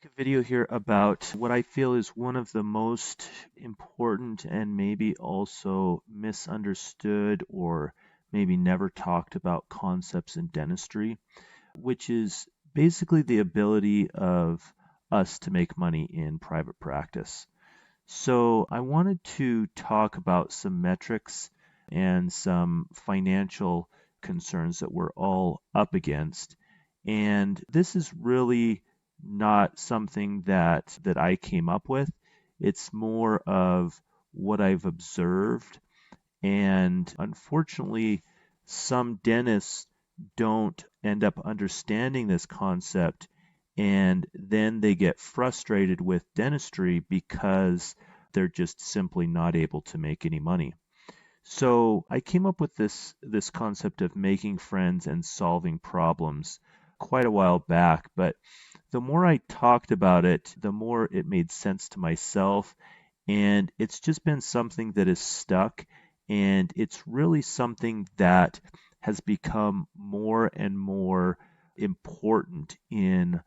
Make a video here about what I feel is one of the most important and maybe also misunderstood or maybe never talked about concepts in dentistry, which is basically the ability of us to make money in private practice. So I wanted to talk about some metrics and some financial concerns that we're all up against. And this is really not something that I came up with. It's more of what I've observed. And unfortunately, some dentists don't end up understanding this concept, and then they get frustrated with dentistry because they're just simply not able to make any money. So I came up with this concept of making friends and solving problems quite a while back, but the more I talked about it, the more it made sense to myself, and it's just been something that is stuck, and it's really something that has become more and more important in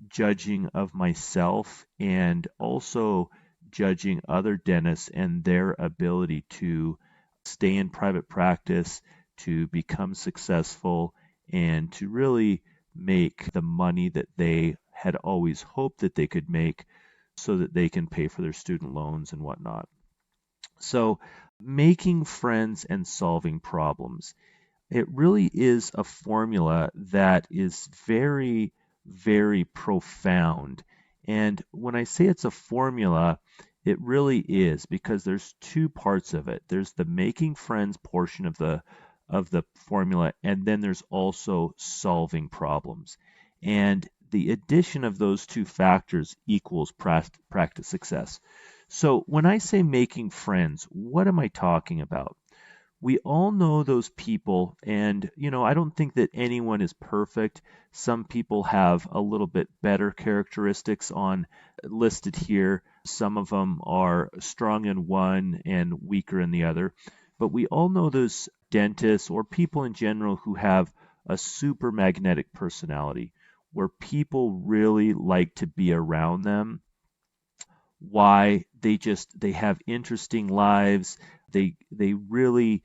judging of myself and also judging other dentists and their ability to stay in private practice, to become successful, and to really make the money that they had always hoped that they could make so that they can pay for their student loans and whatnot. So, making friends and solving problems. It really is a formula that is very, very profound. And when I say it's a formula, it really is because there's two parts of it. There's the making friends portion of the formula, and then there's also solving problems. And the addition of those two factors equals practice success. So when I say making friends, what am I talking about? We all know those people, and I don't think that anyone is perfect. Some people have a little bit better characteristics on listed here. Some of them are strong in one and weaker in the other. But we all know those dentists or people in general who have a super magnetic personality, where people really like to be around them. Why? They have interesting lives. They really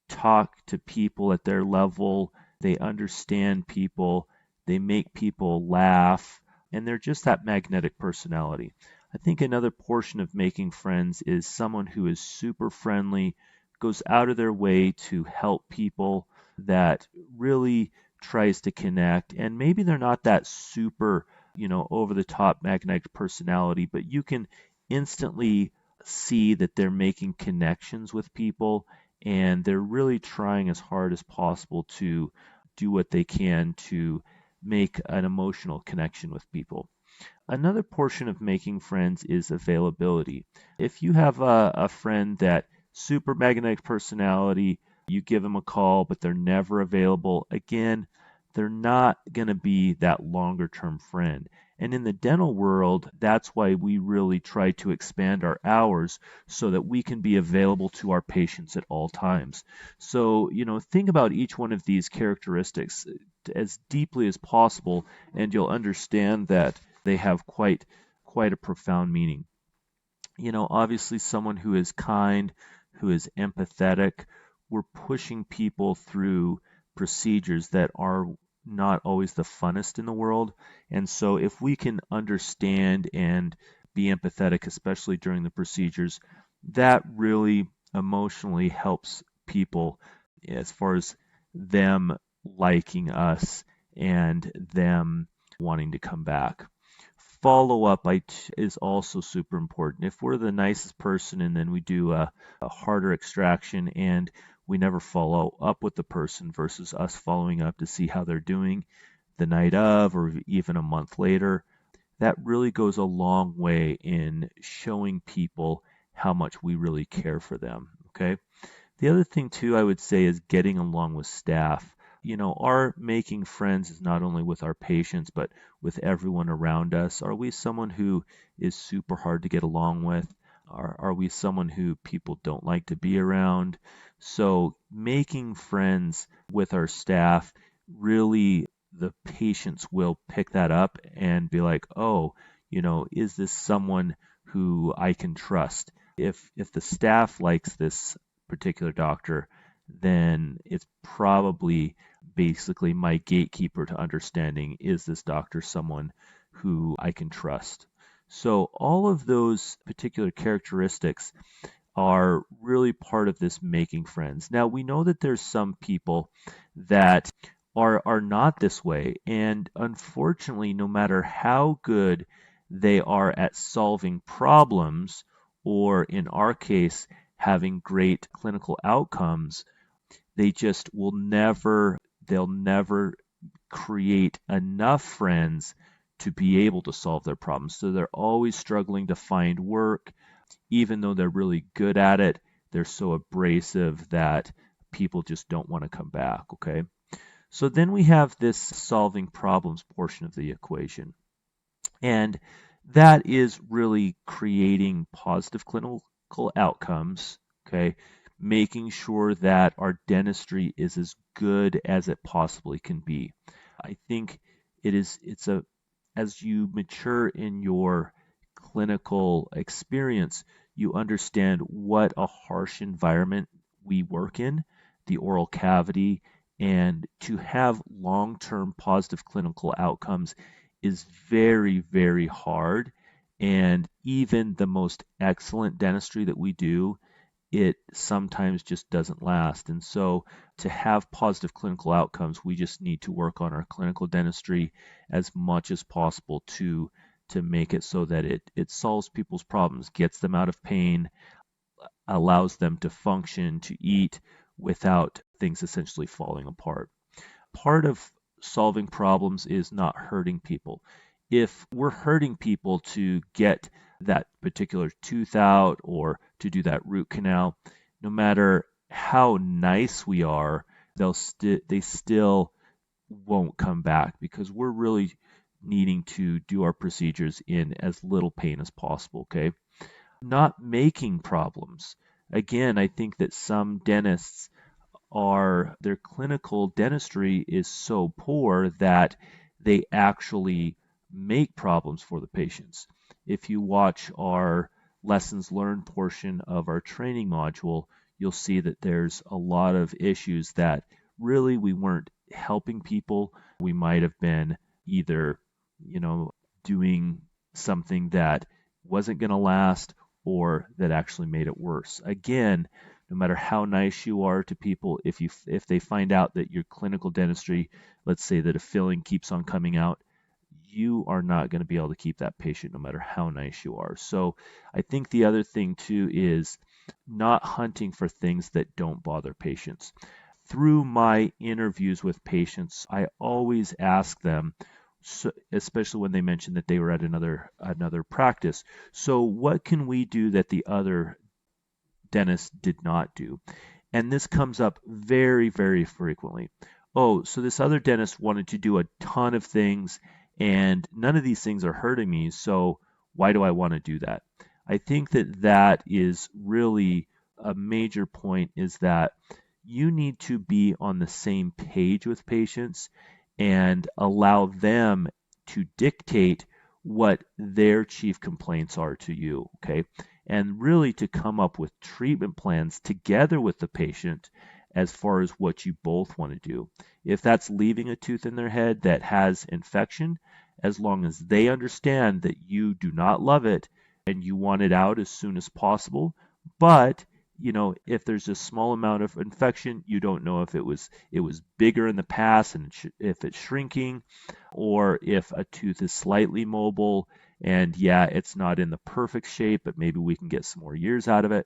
talk to people at their level. They understand people. They make people laugh, and they're just that magnetic personality. I think another portion of making friends is someone who is super friendly, goes out of their way to help people, that really tries to connect. And maybe they're not that super, over the top magnetic personality, but you can instantly see that they're making connections with people, and they're really trying as hard as possible to do what they can to make an emotional connection with people. Another portion of making friends is availability. If you have a friend that super magnetic personality, you give them a call, but they're never available, again, they're not going to be that longer term friend. And in the dental world, that's why we really try to expand our hours so that we can be available to our patients at all times. So, think about each one of these characteristics as deeply as possible, and you'll understand that they have quite a profound meaning. Obviously someone who is kind, who is empathetic, we're pushing people through procedures that are not always the funnest in the world. And so if we can understand and be empathetic, especially during the procedures, that really emotionally helps people as far as them liking us and them wanting to come back. Follow up is also super important. If we're the nicest person and then we do a harder extraction and we never follow up with the person versus us following up to see how they're doing the night of or even a month later, that really goes a long way in showing people how much we really care for them. Okay. The other thing too, I would say, is getting along with staff. Our making friends is not only with our patients, but with everyone around us. Are we someone who is super hard to get along with? Are we someone who people don't like to be around? So making friends with our staff, really the patients will pick that up and be like, oh, is this someone who I can trust? If the staff likes this particular doctor, then it's probably basically my gatekeeper to understanding, is this doctor someone who I can trust? So all of those particular characteristics are really part of this making friends. Now we know that there's some people that are not this way, and unfortunately, no matter how good they are at solving problems, or in our case, having great clinical outcomes, they just they'll never create enough friends to be able to solve their problems. So they're always struggling to find work. Even though they're really good at it, they're so abrasive that people just don't want to come back, okay? So then we have this solving problems portion of the equation. And that is really creating positive clinical outcomes, okay? Making sure that our dentistry is as good as it possibly can be. I think as you mature in your clinical experience, you understand what a harsh environment we work in, the oral cavity, and to have long-term positive clinical outcomes is very, very hard. And even the most excellent dentistry that we do, it sometimes just doesn't last. And so to have positive clinical outcomes, we just need to work on our clinical dentistry as much as possible to make it so that it solves people's problems, gets them out of pain, allows them to function, to eat without things essentially falling apart. Part of solving problems is not hurting people. If we're hurting people to get that particular tooth out or to do that root canal, no matter how nice we are, they still won't come back because we're really needing to do our procedures in as little pain as possible, okay? Not making problems. Again, I think that some dentists their clinical dentistry is so poor that they actually make problems for the patients. If you watch our lessons learned portion of our training module, you'll see that there's a lot of issues that really we weren't helping people. We might have been either, doing something that wasn't going to last or that actually made it worse. Again, no matter how nice you are to people, if they find out that your clinical dentistry, let's say that a filling keeps on coming out, you are not going to be able to keep that patient no matter how nice you are. So I think the other thing too is not hunting for things that don't bother patients. Through my interviews with patients, I always ask them, especially when they mention that they were at another practice, so what can we do that the other dentist did not do? And this comes up very, very frequently. Oh, so this other dentist wanted to do a ton of things, and none of these things are hurting me, so why do I want to do that? I think that is really a major point, is that you need to be on the same page with patients and allow them to dictate what their chief complaints are to you, okay? And really to come up with treatment plans together with the patient as far as what you both want to do. If that's leaving a tooth in their head that has infection, as long as they understand that you do not love it and you want it out as soon as possible, but if there's a small amount of infection, you don't know if it was bigger in the past and if it's shrinking, or if a tooth is slightly mobile and it's not in the perfect shape, but maybe we can get some more years out of it.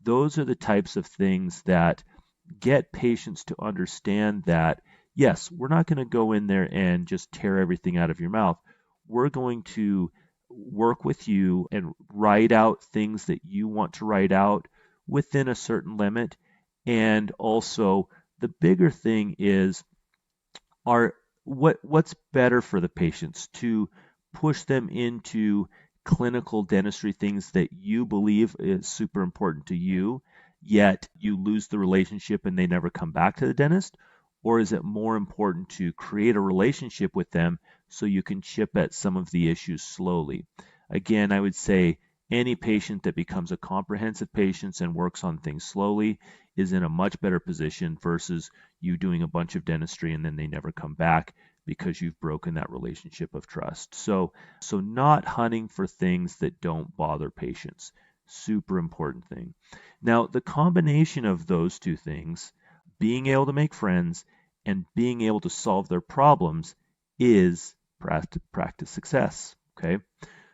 Those are the types of things that get patients to understand that, yes, we're not going to go in there and just tear everything out of your mouth. We're going to work with you and write out things that you want to write out within a certain limit. And also the bigger thing is what's better for the patients, to push them into clinical dentistry, things that you believe is super important to you, yet you lose the relationship and they never come back to the dentist? Or is it more important to create a relationship with them so you can chip at some of the issues slowly. Again, I would say any patient that becomes a comprehensive patient and works on things slowly is in a much better position versus you doing a bunch of dentistry and then they never come back because you've broken that relationship of trust. So not hunting for things that don't bother patients. Super important thing. Now, the combination of those two things, being able to make friends and being able to solve their problems, is practice success. Okay.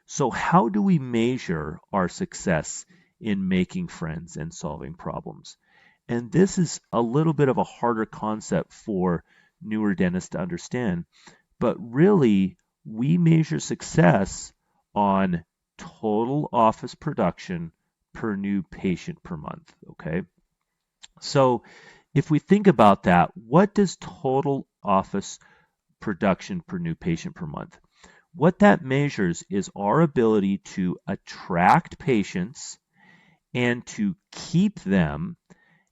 So how do we measure our success in making friends and solving problems? And this is a little bit of a harder concept for newer dentists to understand, but really we measure success on total office production per new patient per month, okay? So if we think about that, what does total office production per new patient per month? What that measures is our ability to attract patients and to keep them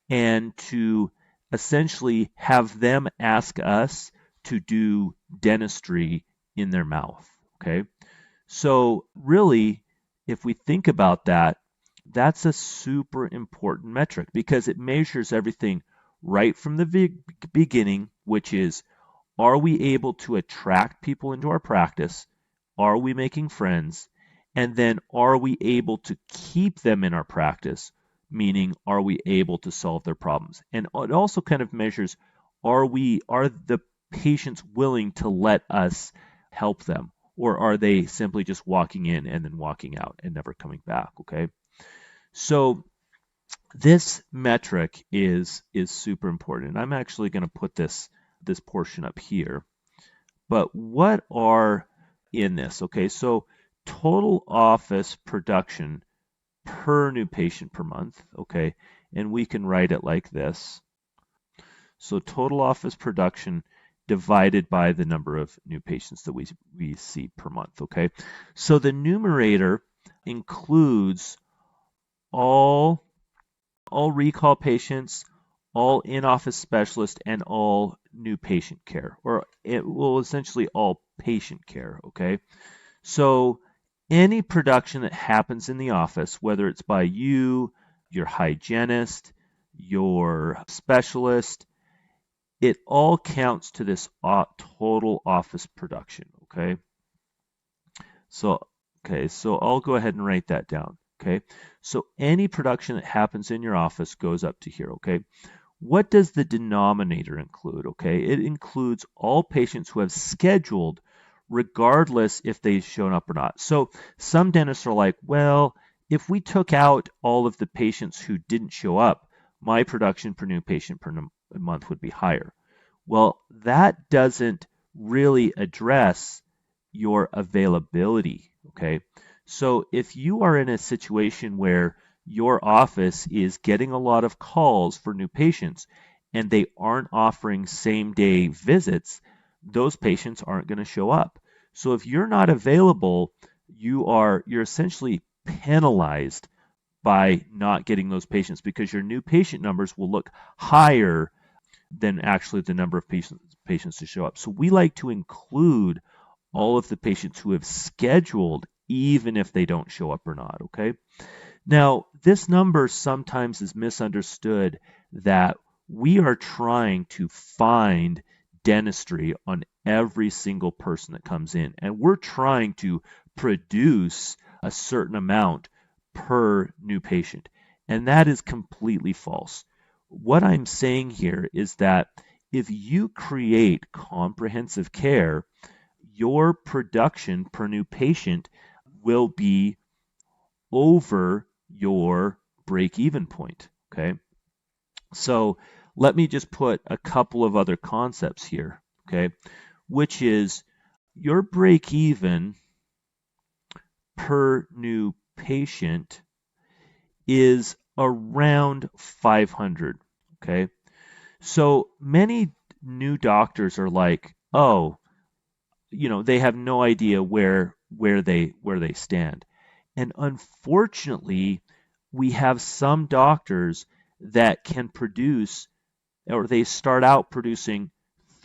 and to essentially have them ask us to do dentistry in their mouth, okay? So really, if we think about that, that's a super important metric because it measures everything right from the beginning, which is, are we able to attract people into our practice? Are we making friends? And then are we able to keep them in our practice? Meaning, are we able to solve their problems? And it also kind of measures, are the patients willing to let us help them? Or are they simply just walking in and then walking out and never coming back, okay? So this metric is super important. And I'm actually going to put this portion up here. But what are in this? Okay, so total office production per new patient per month, okay? And we can write it like this. So total office production divided by the number of new patients that we see per month, okay? So the numerator includes all recall patients, all in-office specialists, and all new patient care, or it will essentially all patient care, okay? So any production that happens in the office, whether it's by you, your hygienist, your specialist, it all counts to this total office production, okay? So I'll go ahead and write that down, okay? So any production that happens in your office goes up to here, okay? What does the denominator include, okay? It includes all patients who have scheduled regardless if they've shown up or not. So some dentists are like, well, if we took out all of the patients who didn't show up, my production per new patient per month would be higher. Well, that doesn't really address your availability, okay? So if you are in a situation where your office is getting a lot of calls for new patients and they aren't offering same-day visits, those patients aren't going to show up. So if you're not available, you're essentially penalized by not getting those patients because your new patient numbers will look higher than actually the number of patients to show up. So we like to include all of the patients who have scheduled even if they don't show up or not, okay? Now, this number sometimes is misunderstood that we are trying to find dentistry on every single person that comes in, and we're trying to produce a certain amount per new patient, and that is completely false. What I'm saying here is that if you create comprehensive care, your production per new patient will be over your break-even point, okay? So let me just put a couple of other concepts here, okay? Which is your break-even per new patient is around 500, okay? So many new doctors are like, oh, they have no idea where they stand. And unfortunately, we have some doctors that can produce, or they start out producing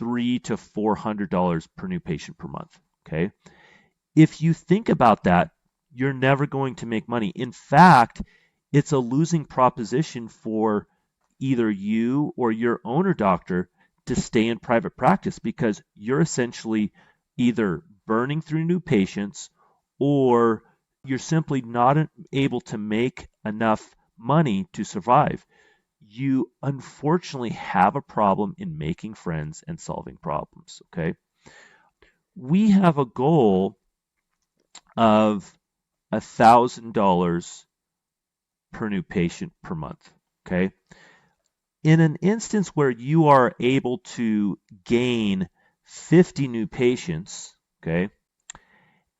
$300 to $400 per new patient per month. okay? If you think about that, you're never going to make money. In fact, it's a losing proposition for either you or your owner doctor to stay in private practice because you're essentially either burning through new patients or you're simply not able to make enough money to survive. You unfortunately have a problem in making friends and solving problems, okay? We have a goal of $1,000 per new patient per month, okay? In an instance where you are able to gain 50 new patients, okay,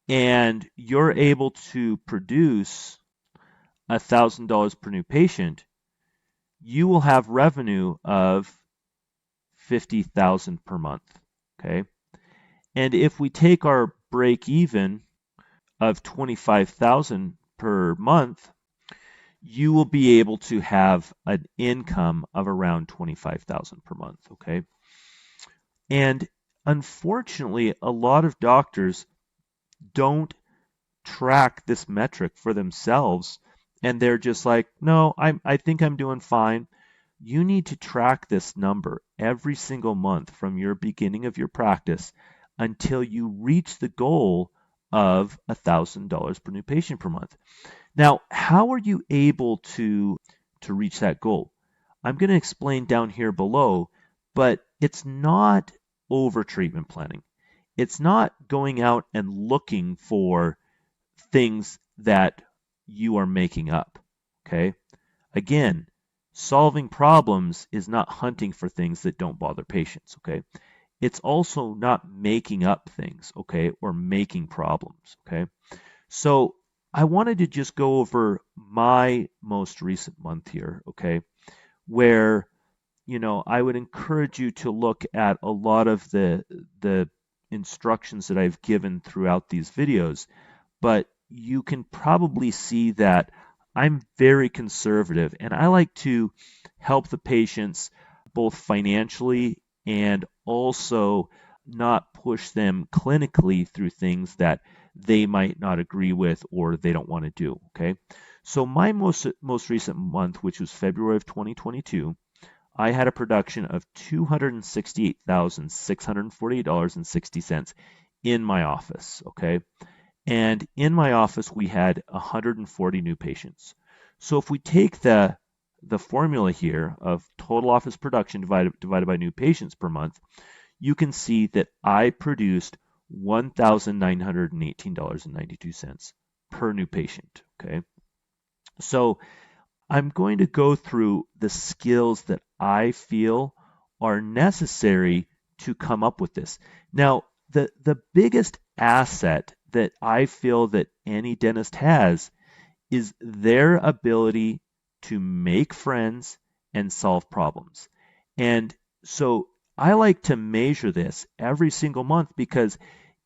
and you're able to produce $1,000 per new patient, you will have revenue of $50,000 per month, okay? And if we take our break even of $25,000 per month, you will be able to have an income of around $25,000 per month, okay? And unfortunately, a lot of doctors don't track this metric for themselves, and they're just like, no, I think I'm doing fine. You need to track this number every single month from your beginning of your practice until you reach the goal of $1,000 per new patient per month. Now, how are you able to reach that goal? I'm going to explain down here below, but it's not over treatment planning. It's not going out and looking for things that you are making up, okay? Again, solving problems is not hunting for things that don't bother patients, okay? It's also not making up things, okay, or making problems, okay? So I wanted to just go over my most recent month here, okay, where, I would encourage you to look at a lot of the instructions that I've given throughout these videos, but you can probably see that I'm very conservative and I like to help the patients both financially and also not push them clinically through things that they might not agree with or they don't want to do, okay? So my most recent month, which was February of 2022, I had a production of $268,648.60 in my office, okay? And in my office, we had 140 new patients. So if we take the formula here of total office production divided by new patients per month, you can see that I produced $1,918.92 per new patient, okay? So I'm going to go through the skills that I feel are necessary to come up with this. Now, the biggest asset that I feel that any dentist has is their ability to make friends and solve problems. And so I like to measure this every single month because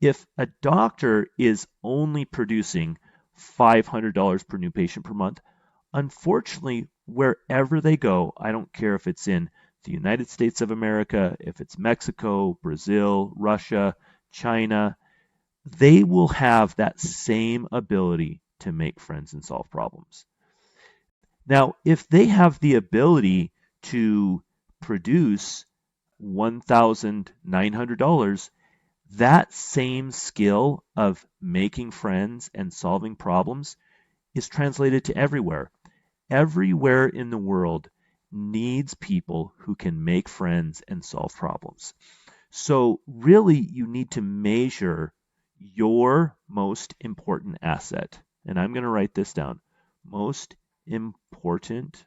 if a doctor is only producing $500 per new patient per month, unfortunately, wherever they go, I don't care if it's in the United States of America, if it's Mexico, Brazil, Russia, China, they will have that same ability to make friends and solve problems. Now, if they have the ability to produce $1,900, that same skill of making friends and solving problems is translated to everywhere. Everywhere in the world needs people who can make friends and solve problems. So really, you need to measure your most important asset. And I'm going to write this down. Most important,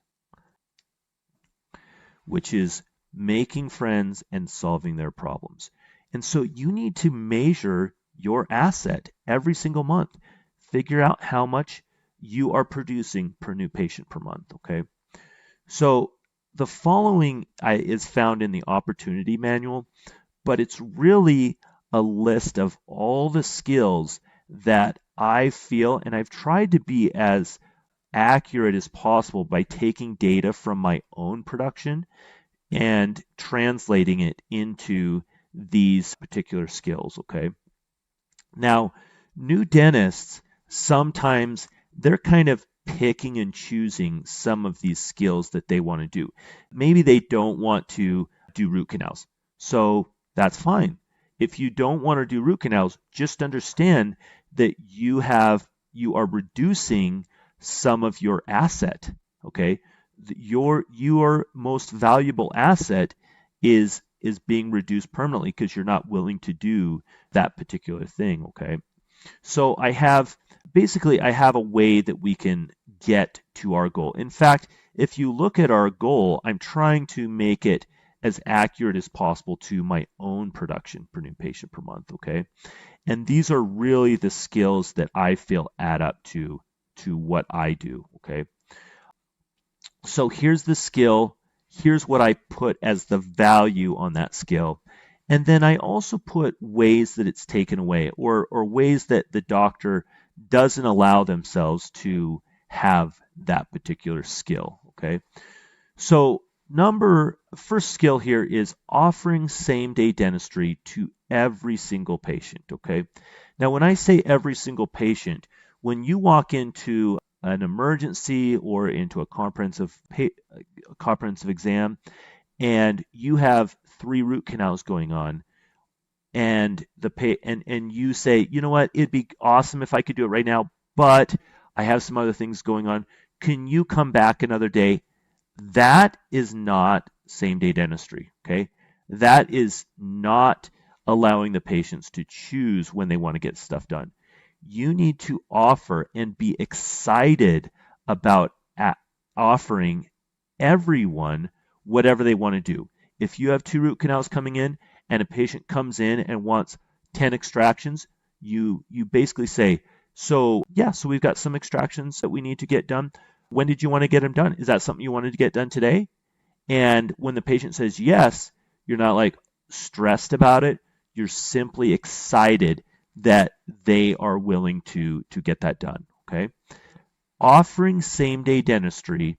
which is making friends and solving their problems. And so you need to measure your asset every single month. Figure out how much you are producing per new patient per month, okay? So the following is found in the opportunity manual, but it's really a list of all the skills that I feel, and I've tried to be as accurate as possible by taking data from my own production and translating it into these particular skills, okay? Now, new dentists, sometimes they're kind of picking and choosing some of these skills that they want to do. Maybe they don't want to do root canals. So that's fine. If you don't want to do root canals, just understand that you are reducing some of your asset, okay? Your most valuable asset is being reduced permanently because you're not willing to do that particular thing, okay? So I have a way that we can get to our goal. In fact, if you look at our goal, I'm trying to make it as accurate as possible to my own production per new patient per month, okay? And these are really the skills that I feel add up to what I do, okay? So here's the skill, here's what I put as the value on that skill. And then I also put ways that it's taken away, or ways that the doctor doesn't allow themselves to have that particular skill. Okay. So first skill here is offering same day dentistry to every single patient. Okay. Now, when I say every single patient, when you walk into an emergency or into a comprehensive exam, and you have 3 root canals going on, and you say, you know what, it'd be awesome if I could do it right now, but I have some other things going on. Can you come back another day? That is not same day dentistry. Okay, that is not allowing the patients to choose when they want to get stuff done. You need to offer and be excited about offering everyone whatever they want to do. If you have 2 root canals coming in and a patient comes in and wants 10 extractions, you basically say, so we've got some extractions that we need to get done. When did you want to get them done? Is that something you wanted to get done today? And when the patient says yes, you're not like stressed about it. You're simply excited that they are willing to get that done. Okay. Offering same day dentistry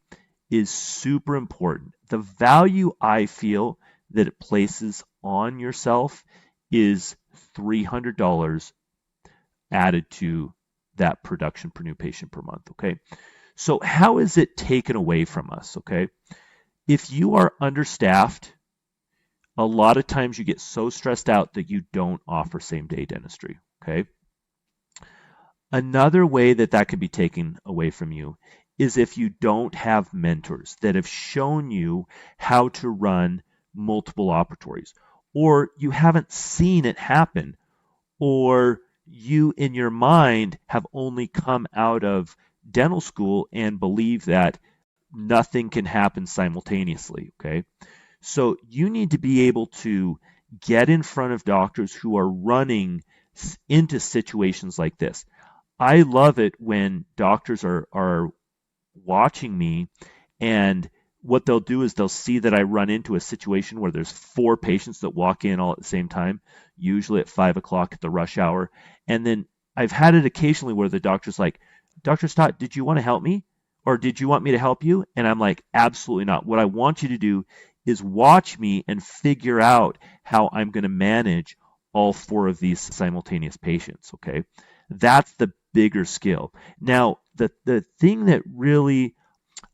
is super important. The value I feel that it places on yourself is $300 added to that production per new patient per month. Okay. So how is it taken away from us? Okay. If you are understaffed, a lot of times you get so stressed out that you don't offer same day dentistry. Okay. Another way that could be taken away from you is if you don't have mentors that have shown you how to run multiple operatories, or you haven't seen it happen, or you in your mind have only come out of dental school and believe that nothing can happen simultaneously. Okay. So you need to be able to get in front of doctors who are running into situations like this. I love it when doctors are watching me, and what they'll do is they'll see that I run into a situation where there's 4 patients that walk in all at the same time, usually at 5 o'clock at the rush hour. And then I've had it occasionally where the doctor's like, Dr. Stott, did you want to help me? Or did you want me to help you? And I'm like, absolutely not. What I want you to do is watch me and figure out how I'm going to manage all 4 of these simultaneous patients. Okay. That's the bigger skill. Now, the thing that really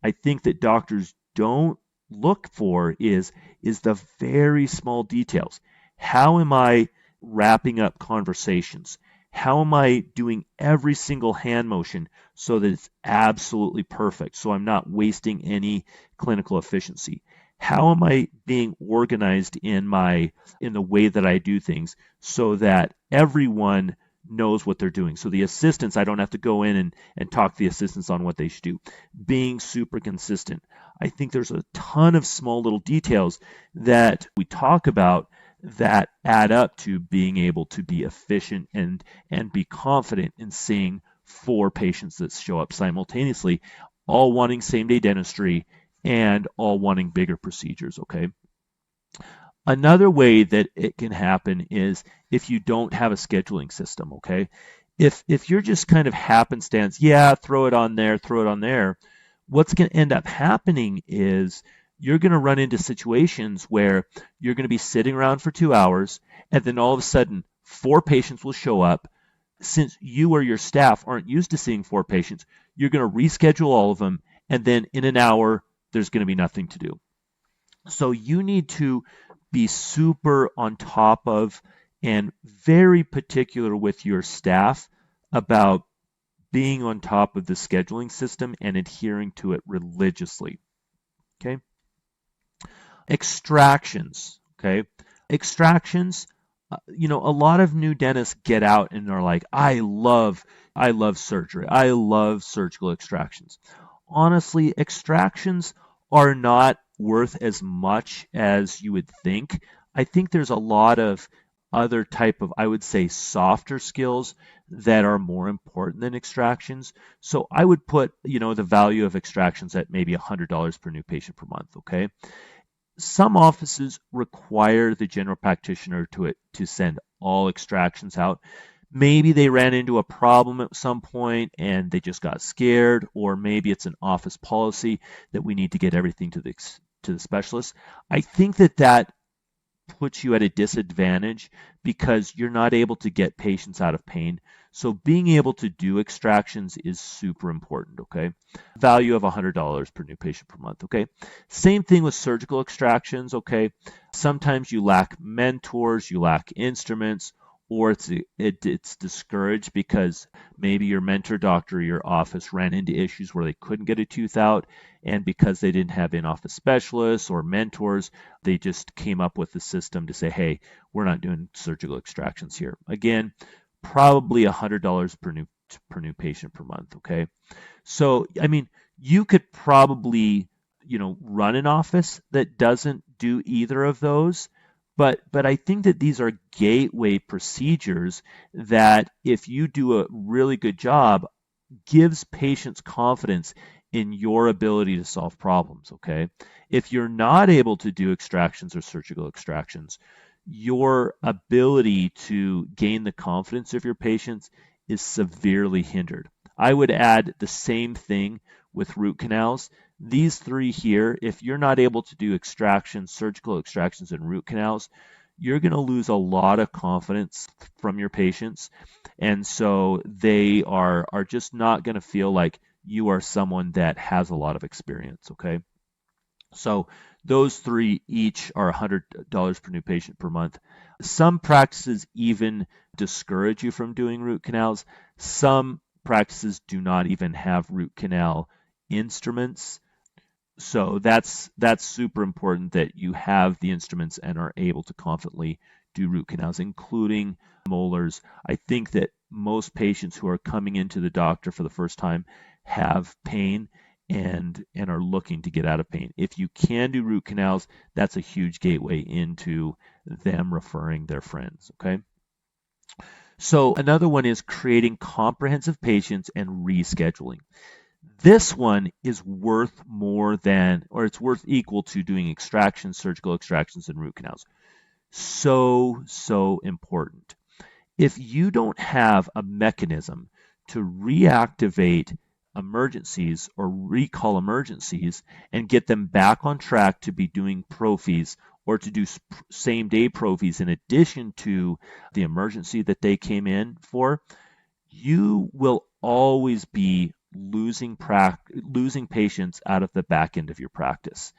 I think that doctors don't look for is the very small details. How am I wrapping up conversations? How am I doing every single hand motion so that it's absolutely perfect, so I'm not wasting any clinical efficiency? How am I being organized in the way that I do things so that everyone knows what they're doing? So the assistants, I don't have to go in and talk to the assistants on what they should do. Being super consistent. I think there's a ton of small little details that we talk about that add up to being able to be efficient and be confident in seeing 4 patients that show up simultaneously, all wanting same day dentistry and all wanting bigger procedures. Okay. Another way that it can happen is if you don't have a scheduling system. Okay. If you're just kind of happenstance, throw it on there, what's going to end up happening is you're going to run into situations where you're going to be sitting around for 2 hours, and then all of a sudden 4 patients will show up. since you or your staff aren't used to seeing 4 patients, you're going to reschedule all of them, and then in an hour, there's going to be nothing to do. So you need to be super on top of and very particular with your staff about being on top of the scheduling system and adhering to it religiously. Okay. Extractions. Okay. Extractions. A lot of new dentists get out and are like, I love surgery. I love surgical extractions. Honestly, extractions are not worth as much as you would think. I think there's a lot of other type of, I would say, softer skills that are more important than extractions. So I would put, the value of extractions at maybe $100 per new patient per month, okay? Some offices require the general practitioner to send all extractions out. Maybe they ran into a problem at some point and they just got scared, or maybe it's an office policy that we need to get everything to the specialist. I think that puts you at a disadvantage because you're not able to get patients out of pain. So being able to do extractions is super important, okay? Value of $100 per new patient per month, okay? Same thing with surgical extractions, okay? Sometimes you lack mentors, you lack instruments, or it's discouraged because maybe your mentor doctor or your office ran into issues where they couldn't get a tooth out, and because they didn't have in-office specialists or mentors, they just came up with the system to say, hey, we're not doing surgical extractions here. Again, probably $100 per new patient per month, okay? So, you could probably, run an office that doesn't do either of those. But I think that these are gateway procedures that, if you do a really good job, gives patients confidence in your ability to solve problems, okay? If you're not able to do extractions or surgical extractions, your ability to gain the confidence of your patients is severely hindered. I would add the same thing with root canals. These 3 here, if you're not able to do extractions, surgical extractions, and root canals, you're going to lose a lot of confidence from your patients. And so they are just not going to feel like you are someone that has a lot of experience, okay? So those 3 each are $100 per new patient per month. Some practices even discourage you from doing root canals. Some practices do not even have root canal instruments. So that's super important that you have the instruments and are able to confidently do root canals, including molars. I think that most patients who are coming into the doctor for the first time have pain and are looking to get out of pain. If you can do root canals, that's a huge gateway into them referring their friends, okay? So another one is creating comprehensive patients and rescheduling. This one is worth more than, or it's worth equal to doing extractions, surgical extractions, and root canals. So important. If you don't have a mechanism to reactivate emergencies or recall emergencies and get them back on track to be doing prophies or to do same-day prophies in addition to the emergency that they came in for, you will always be losing patients out of the back end of your practice.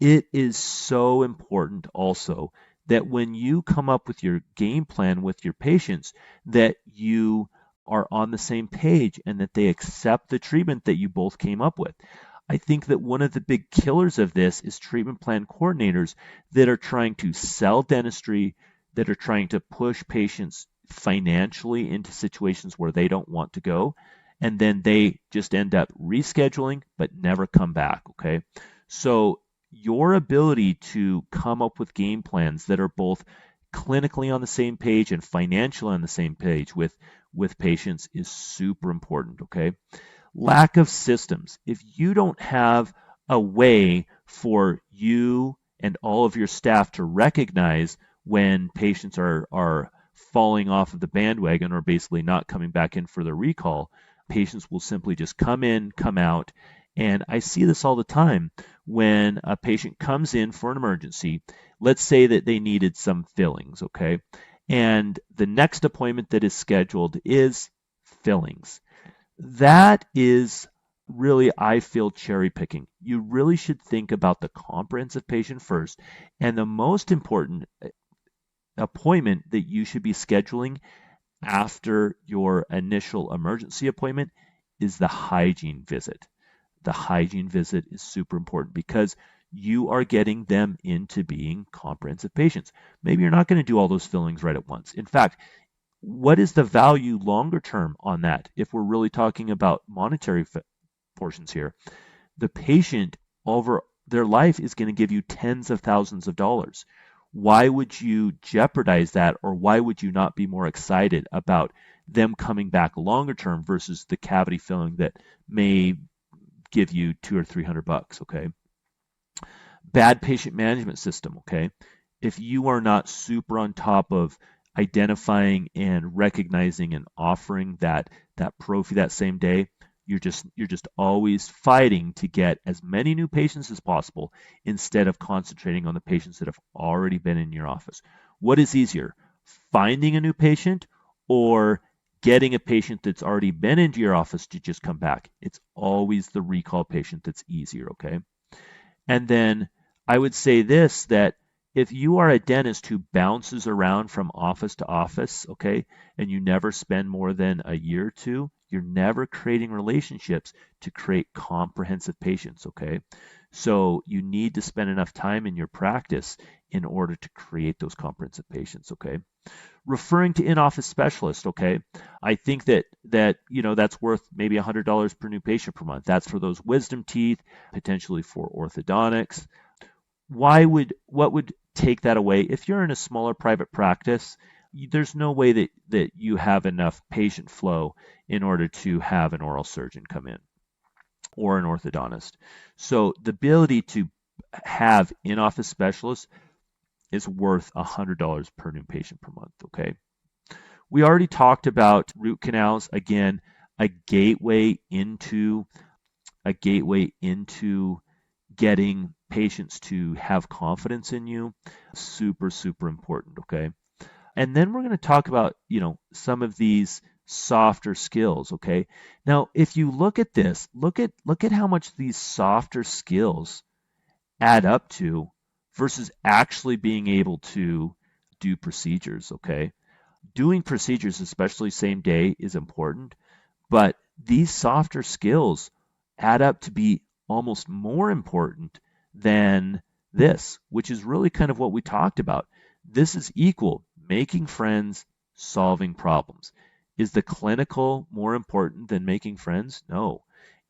It is so important also that when you come up with your game plan with your patients, that you are on the same page and that they accept the treatment that you both came up with. I think that one of the big killers of this is treatment plan coordinators that are trying to sell dentistry, that are trying to push patients financially into situations where they don't want to go, and then they just end up rescheduling but never come back, okay? So your ability to come up with game plans that are both clinically on the same page and financially on the same page with patients is super important, okay? Lack of systems. If you don't have a way for you and all of your staff to recognize when patients are falling off of the bandwagon or basically not coming back in for the recall, patients will simply just come in, come out. And I see this all the time when a patient comes in for an emergency. Let's say that they needed some fillings, okay? And the next appointment that is scheduled is fillings. That is really, I feel, cherry picking. You really should think about the comprehensive patient first. And the most important appointment that you should be scheduling after your initial emergency appointment is the hygiene visit. The hygiene visit is super important because you are getting them into being comprehensive patients. Maybe you're not going to do all those fillings right at once. In fact, what is the value longer term on that? If we're really talking about monetary portions here, the patient over their life is going to give you tens of thousands of dollars. Why would you jeopardize that, or why would you not be more excited about them coming back longer term versus the cavity filling that may give you $200 or $300? Okay. Bad patient management system. Okay. If you are not super on top of identifying and recognizing and offering that prophy that same day, you're just always fighting to get as many new patients as possible instead of concentrating on the patients that have already been in your office. What is easier, finding a new patient or getting a patient that's already been into your office to just come back? It's always the recall patient that's easier, okay? And then I would say this, that if you are a dentist who bounces around from office to office, okay, and you never spend more than a year or two, you're never creating relationships to create comprehensive patients, okay? So you need to spend enough time in your practice in order to create those comprehensive patients, okay? Referring to in-office specialists, okay? I think that that's worth maybe $100 per new patient per month. That's for those wisdom teeth, potentially for orthodontics. What would take that away? If you're in a smaller private practice, there's no way that you have enough patient flow in order to have an oral surgeon come in or an orthodontist. So the ability to have in-office specialists is worth $100 per new patient per month, okay? We already talked about root canals. Again, a gateway into getting patients to have confidence in you. Super, super important, okay? And then we're going to talk about, some of these softer skills, okay? Now, if you look at this, look at how much these softer skills add up to versus actually being able to do procedures, okay? Doing procedures, especially same day, is important, but these softer skills add up to be almost more important than this, which is really kind of what we talked about. This is equal, making friends, solving problems. Is the clinical more important than making friends? No.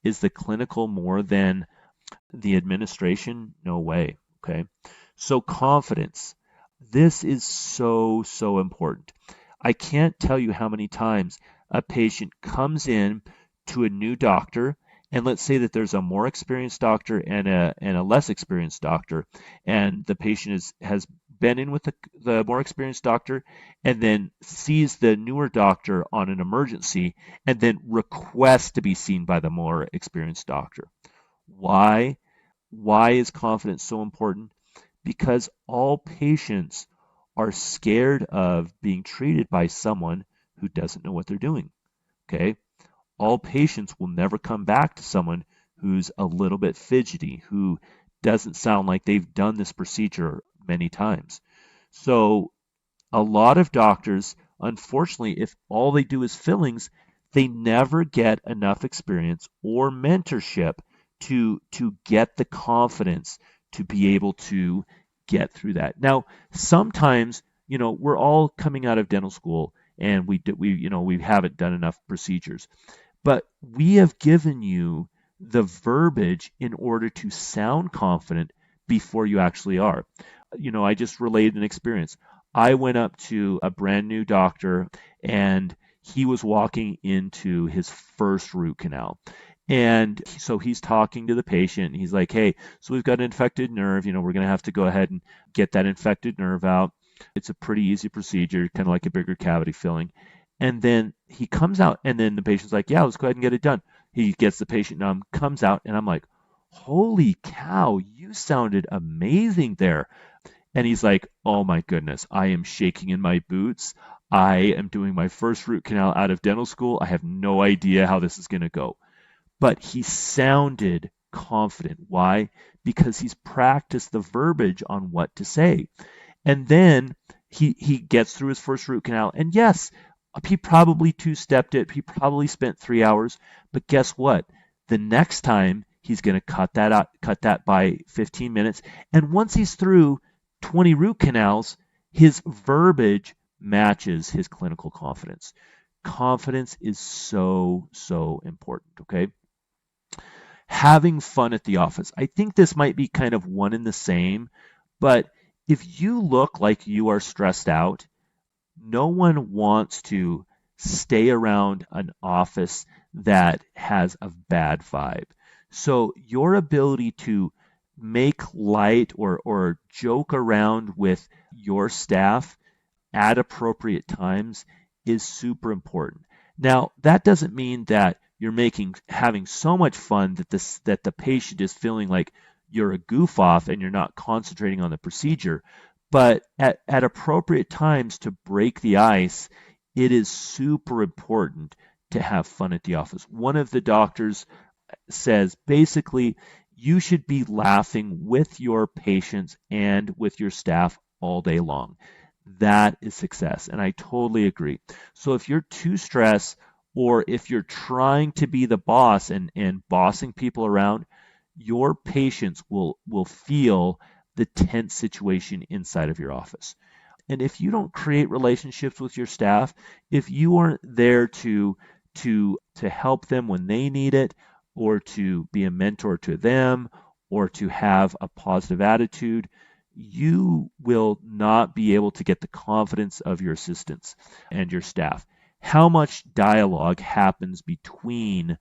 Is the clinical more than the administration? No way. Okay. So confidence. This is so, so important. I can't tell you how many times a patient comes in to a new doctor, and let's say that there's a more experienced doctor and a less experienced doctor, and the patient has been in with the more experienced doctor and then sees the newer doctor on an emergency and then requests to be seen by the more experienced doctor. Why? Why is confidence so important? Because all patients are scared of being treated by someone who doesn't know what they're doing. Okay? All patients will never come back to someone who's a little bit fidgety, who doesn't sound like they've done this procedure many times. So a lot of doctors, unfortunately, if all they do is fillings, they never get enough experience or mentorship to get the confidence to be able to get through that. Now, sometimes, we're all coming out of dental school and we haven't done enough procedures. But we have given you the verbiage in order to sound confident before you actually are. I just relayed an experience. I went up to a brand new doctor and he was walking into his first root canal. And so he's talking to the patient and he's like, hey, so we've got an infected nerve, we're going to have to go ahead and get that infected nerve out. It's a pretty easy procedure, kind of like a bigger cavity filling. And then he comes out and then the patient's like, yeah, let's go ahead and get it done. He gets the patient numb, comes out, and I'm like, holy cow, you sounded amazing there. And he's like, oh my goodness, I am shaking in my boots. I am doing my first root canal out of dental school. I have no idea how this is going to go. But he sounded confident. Why? Because he's practiced the verbiage on what to say. And then he gets through his first root canal. And yes, he probably two-stepped it. He probably spent 3 hours. But guess what? The next time he's going to cut that by 15 minutes. And once he's through 20 root canals, his verbiage matches his clinical confidence. Confidence is so, so important, okay? Having fun at the office. I think this might be kind of one and the same, but if you look like you are stressed out, no one wants to stay around an office that has a bad vibe. So your ability to make light or joke around with your staff at appropriate times is super important. Now, that doesn't mean that you're having so much fun that the patient is feeling like you're a goof off and you're not concentrating on the procedure. But at appropriate times to break the ice, it is super important to have fun at the office. One of the doctors says basically you should be laughing with your patients and with your staff all day long. That is success. And I totally agree. So if you're too stressed or if you're trying to be the boss and bossing people around, your patients will feel the tense situation inside of your office. And if you don't create relationships with your staff, if you aren't there to help them when they need it, or to be a mentor to them, or to have a positive attitude, you will not be able to get the confidence of your assistants and your staff. How much dialogue happens between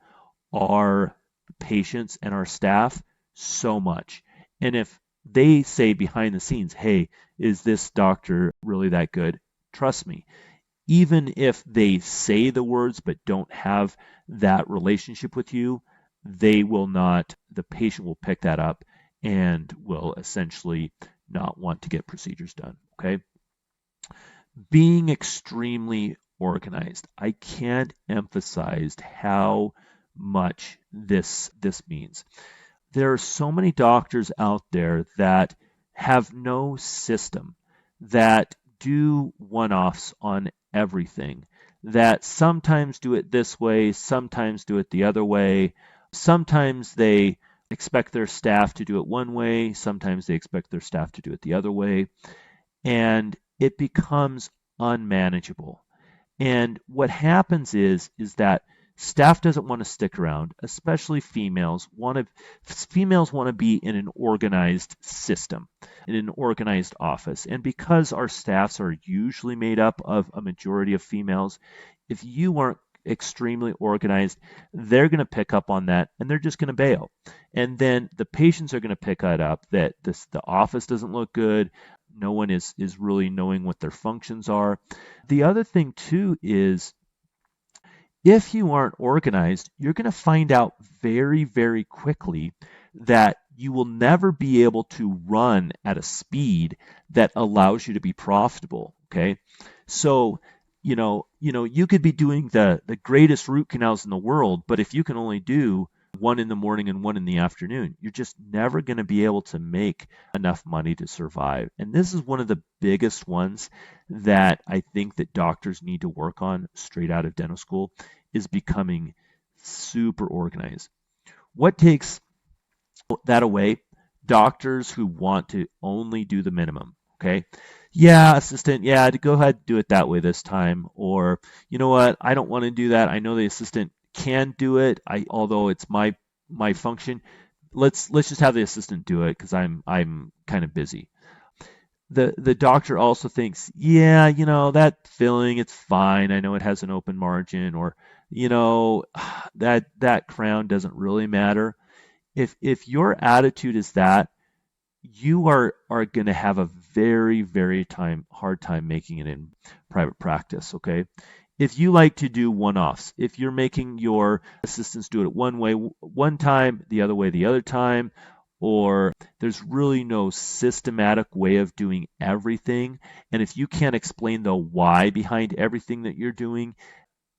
our patients and our staff? So much. And if they say behind the scenes, hey, is this doctor really that good? Trust me, even if they say the words but don't have that relationship with you, the patient will pick that up and will essentially not want to get procedures done, okay? Being extremely organized. I can't emphasize how much this means. There are so many doctors out there that have no system, that do one-offs on everything, that sometimes do it this way, sometimes do it the other way. Sometimes they expect their staff to do it one way, sometimes they expect their staff to do it the other way, and it becomes unmanageable. And what happens is that staff doesn't want to stick around, especially females want to be in an organized system, in an organized office. And because our staffs are usually made up of a majority of females, if you aren't extremely organized, they're going to pick up on that and they're just going to bail. And then the patients are going to pick that up, that the office doesn't look good. No one is really knowing what their functions are. The other thing too is if you aren't organized, you're going to find out very, very quickly that you will never be able to run at a speed that allows you to be profitable. Okay. So, you could be doing the greatest root canals in the world, but if you can only do one in the morning and one in the afternoon, you're just never going to be able to make enough money to survive. And this is one of the biggest ones that I think that doctors need to work on straight out of dental school, is becoming super organized. What takes that away? Doctors who want to only do the minimum. Okay. Yeah, assistant, yeah, go ahead and do it that way this time. Or, you know what, I don't want to do that. I know the assistant can do it. Although it's my function, let's just have the assistant do it because I'm kind of busy. The doctor also thinks, yeah, that filling, it's fine. I know it has an open margin, or that crown doesn't really matter. If your attitude is that, you are going to have a very, very hard time making it in private practice, okay? If you like to do one-offs, if you're making your assistants do it one way one time, the other way the other time, or there's really no systematic way of doing everything. And if you can't explain the why behind everything that you're doing,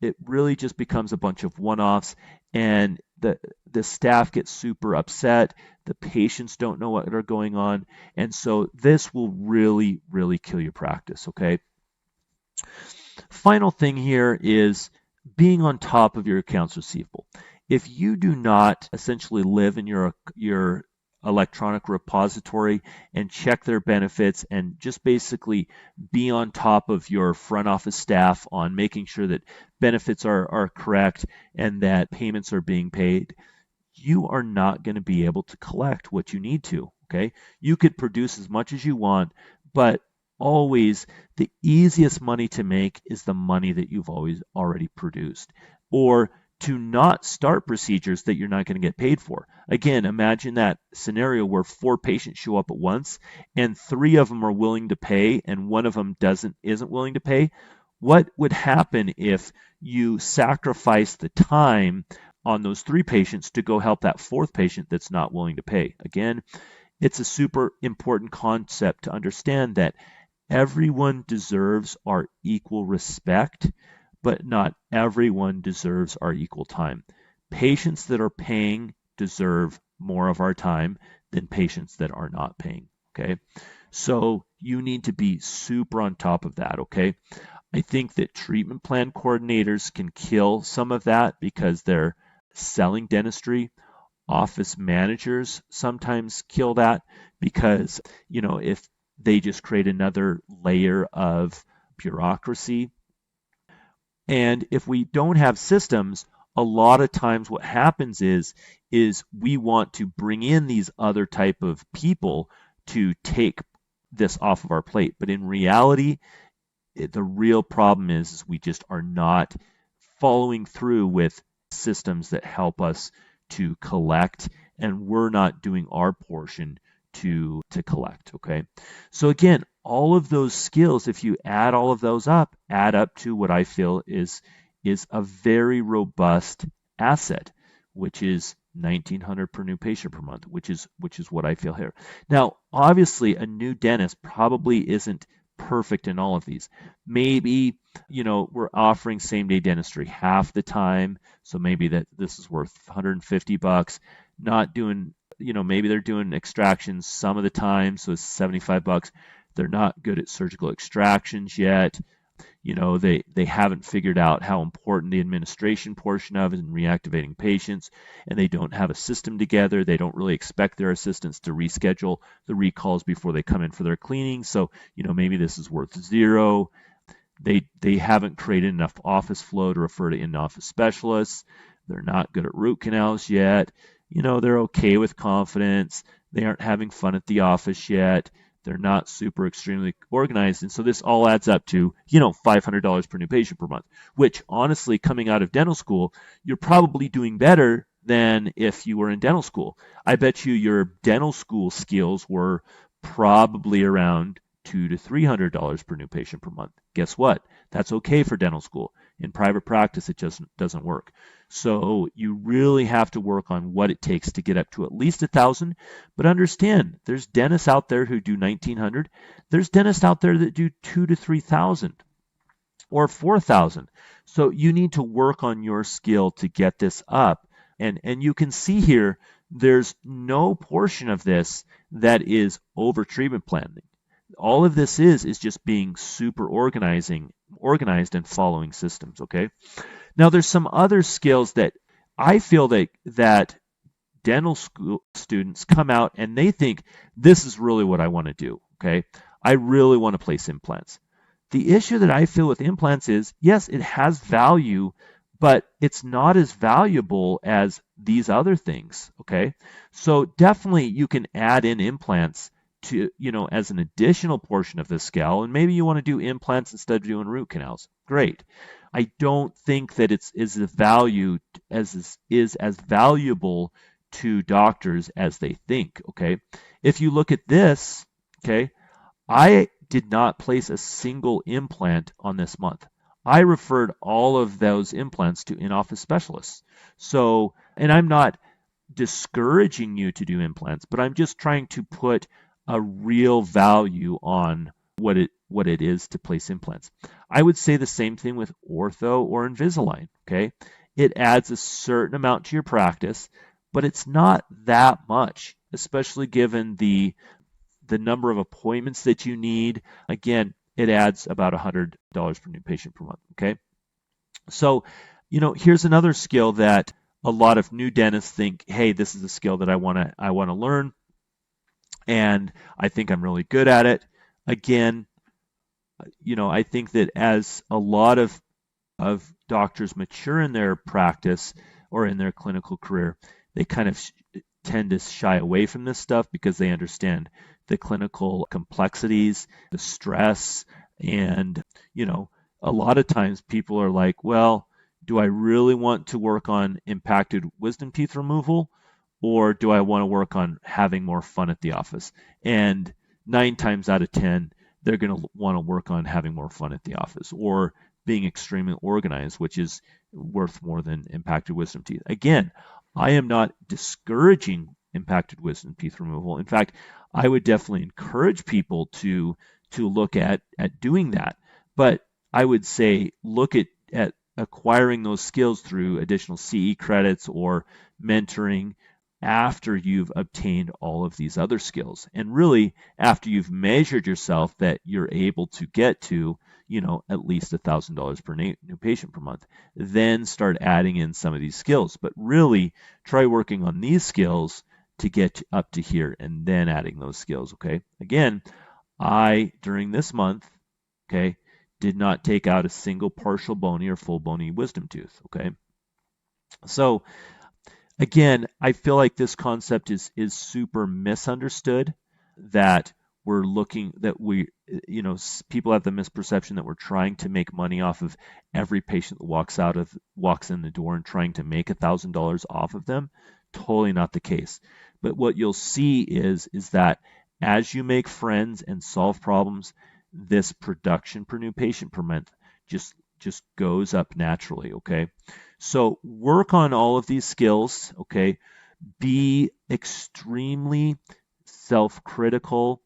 it really just becomes a bunch of one-offs, and the staff gets super upset. The patients don't know what are going on, and so this will really, really kill your practice, okay? Final thing here is being on top of your accounts receivable. If you do not essentially live in your electronic repository and check their benefits and just basically be on top of your front office staff on making sure that benefits are correct and that payments are being paid, you are not going to be able to collect what you need to, okay? You could produce as much as you want, but always the easiest money to make is the money that you've always already produced, or to not start procedures that you're not going to get paid for. Again, imagine that scenario where 4 patients show up at once and 3 of them are willing to pay and 1 of them isn't willing to pay. What would happen if you sacrifice the time on those 3 patients to go help that 4th patient that's not willing to pay? Again, it's a super important concept to understand that everyone deserves our equal respect, but not everyone deserves our equal time. Patients that are paying deserve more of our time than patients that are not paying, okay? So you need to be super on top of that, okay? I think that treatment plan coordinators can kill some of that because they're selling dentistry. Office managers sometimes kill that because, if they just create another layer of bureaucracy. And if we don't have systems, a lot of times what happens is we want to bring in these other type of people to take this off of our plate. But in reality, the real problem is we just are not following through with systems that help us to collect, and we're not doing our portion to collect, okay? So again, all of those skills, if you add all of those up, add up to what I feel is a very robust asset, which is $1,900 per new patient per month, which is what I feel here. Now, obviously, a new dentist probably isn't perfect in all of these. Maybe, we're offering same-day dentistry half the time, so maybe that this is worth $150. Not doing, maybe they're doing extractions some of the time, so it's $75. They're not good at surgical extractions yet. They haven't figured out how important the administration portion of it and reactivating patients, and they don't have a system together. They don't really expect their assistants to reschedule the recalls before they come in for their cleaning. So, maybe this is worth $0. They haven't created enough office flow to refer to in-office specialists. They're not good at root canals yet. They're okay with confidence. They aren't having fun at the office yet. They're not super extremely organized. And so this all adds up to, $500 per new patient per month, which honestly, coming out of dental school, you're probably doing better than if you were in dental school. I bet you your dental school skills were probably around $200 to $300 per new patient per month. Guess what? That's okay for dental school. In private practice, it just doesn't work. So you really have to work on what it takes to get up to at least 1,000. But understand, there's dentists out there who do 1,900. There's dentists out there that do 2,000 to 3,000 or 4,000. So you need to work on your skill to get this up. And you can see here, there's no portion of this that is over treatment planning. All of this is just being super organized and following systems, okay? Now, there's some other skills that I feel that dental school students come out and they think, this is really what I want to do, okay? I really want to place implants. The issue that I feel with implants is, yes, it has value, but it's not as valuable as these other things, okay? So definitely you can add in implants to, as an additional portion of this scale, and maybe you want to do implants instead of doing root canals. Great. I don't think that it's as valuable to doctors as they think, okay? If you look at this, okay, I did not place a single implant on this month. I referred all of those implants to in-office specialists. So, and I'm not discouraging you to do implants, but I'm just trying to put a real value on what it is to place implants. I would say the same thing with ortho or Invisalign, okay? It adds a certain amount to your practice, but it's not that much, especially given the number of appointments that you need. Again, it adds about $100 per new patient per month, okay? So, here's another skill that a lot of new dentists think, hey, this is a skill that I want to learn, and I think I'm really good at it. Again, I think that as a lot of doctors mature in their practice or in their clinical career, they kind of tend to shy away from this stuff because they understand the clinical complexities, the stress, and, a lot of times people are like, well, do I really want to work on impacted wisdom teeth removal, or do I want to work on having more fun at the office? And 9 times out of 10, they're going to want to work on having more fun at the office or being extremely organized, which is worth more than impacted wisdom teeth. Again, I am not discouraging impacted wisdom teeth removal. In fact, I would definitely encourage people to look at doing that. But I would say look at acquiring those skills through additional CE credits or mentoring after you've obtained all of these other skills. And really, after you've measured yourself that you're able to get to, at least $1,000 per new patient per month, then start adding in some of these skills. But really, try working on these skills to get up to here and then adding those skills, okay? Again, during this month, okay, did not take out a single partial bony or full bony wisdom tooth, okay? So, again, I feel like this concept is super misunderstood, that people have the misperception that we're trying to make money off of every patient that walks in the door and trying to make $1,000 off of them. Totally not the case. But what you'll see is that as you make friends and solve problems, this production per new patient per month just goes up naturally, okay? So work on all of these skills, okay? Be extremely self-critical.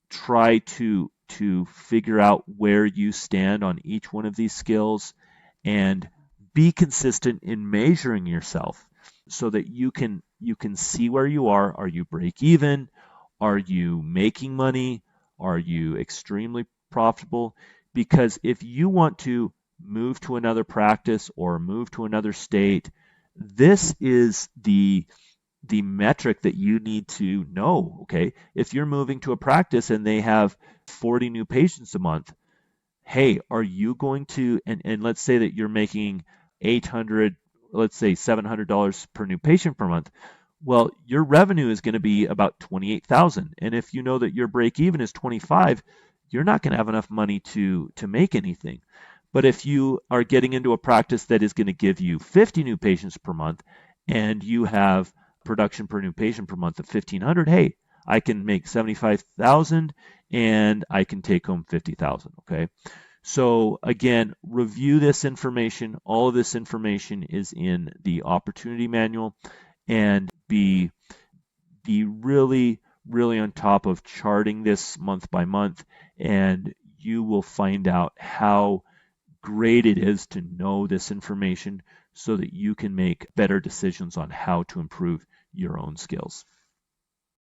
Try to figure out where you stand on each one of these skills, and be consistent in measuring yourself so that you can see where you are. Are you break even? Are you making money? Are you extremely profitable? Because if you want to move to another practice or move to another state, this is the metric that you need to know, okay? If you're moving to a practice and they have 40 new patients a month, hey, are you going to, and let's say that you're making $700 per new patient per month, well, your revenue is going to be about $28,000. And if you know that your break even is 25, you're not going to have enough money to make anything. But if you are getting into a practice that is going to give you 50 new patients per month and you have production per new patient per month of 1,500, hey, I can make 75,000 and I can take home 50,000, okay? So again, review this information. All of this information is in the opportunity manual, and be really, really on top of charting this month by month, and you will find out how great it is to know this information so that you can make better decisions on how to improve your own skills.